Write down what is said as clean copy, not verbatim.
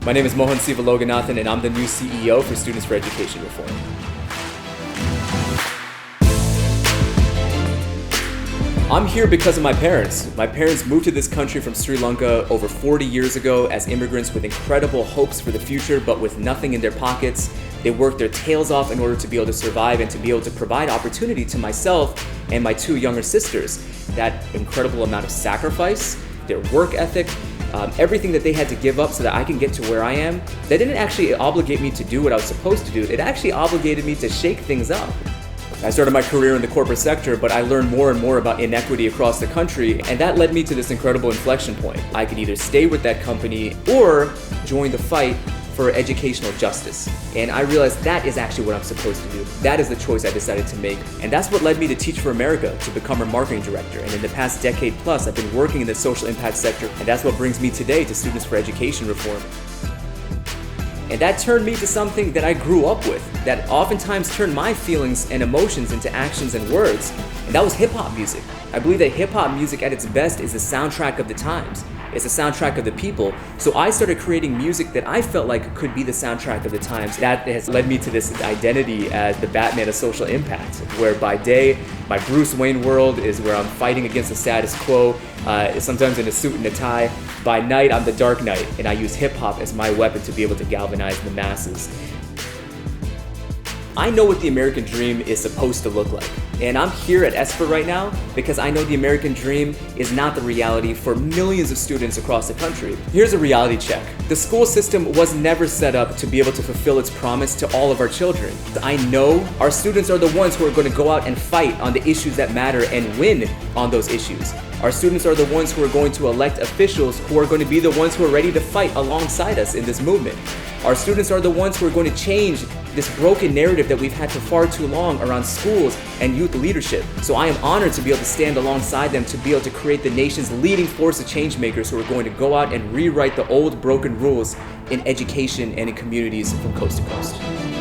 My name is Mohan Sivaloganathan, and I'm the new CEO for Students for Education Reform. I'm here because of my parents. My parents moved to this country from Sri Lanka over 40 years ago as immigrants with incredible hopes for the future, but with nothing in their pockets. They worked their tails off in order to be able to survive and to be able to provide opportunity to myself and my two younger sisters. That incredible amount of sacrifice, their work ethic, everything that they had to give up so that I can get to where I am, that didn't actually obligate me to do what I was supposed to do. It actually obligated me to shake things up. I started my career in the corporate sector, but I learned more and more about inequity across the country, and that led me to this incredible inflection point. I could either stay with that company or join the fight for educational justice. And I realized that is actually what I'm supposed to do. That is the choice I decided to make. And that's what led me to Teach for America, to become a marketing director. And in the past decade plus, I've been working in the social impact sector, and that's what brings me today to Students for Education Reform. And that turned me to something that I grew up with, that oftentimes turned my feelings and emotions into actions and words. And that was hip-hop music. I believe that hip-hop music at its best is the soundtrack of the times. It's the soundtrack of the people. So I started creating music that I felt like could be the soundtrack of the times. That has led me to this identity as the Batman of social impact, where by day, my Bruce Wayne world is where I'm fighting against the status quo, sometimes in a suit and a tie. By night, I'm the Dark Knight, and I use hip-hop as my weapon to be able to galvanize the masses. I know what the American dream is supposed to look like. And I'm here at SFER right now because I know the American dream is not the reality for millions of students across the country. Here's a reality check. The school system was never set up to be able to fulfill its promise to all of our children. I know our students are the ones who are going to go out and fight on the issues that matter and win on those issues. Our students are the ones who are going to elect officials who are going to be the ones who are ready to fight alongside us in this movement. Our students are the ones who are going to change this broken narrative that we've had for far too long around schools and youth leadership. So I am honored to be able to stand alongside them to be able to create the nation's leading force of change makers who are going to go out and rewrite the old broken rules in education and in communities from coast to coast.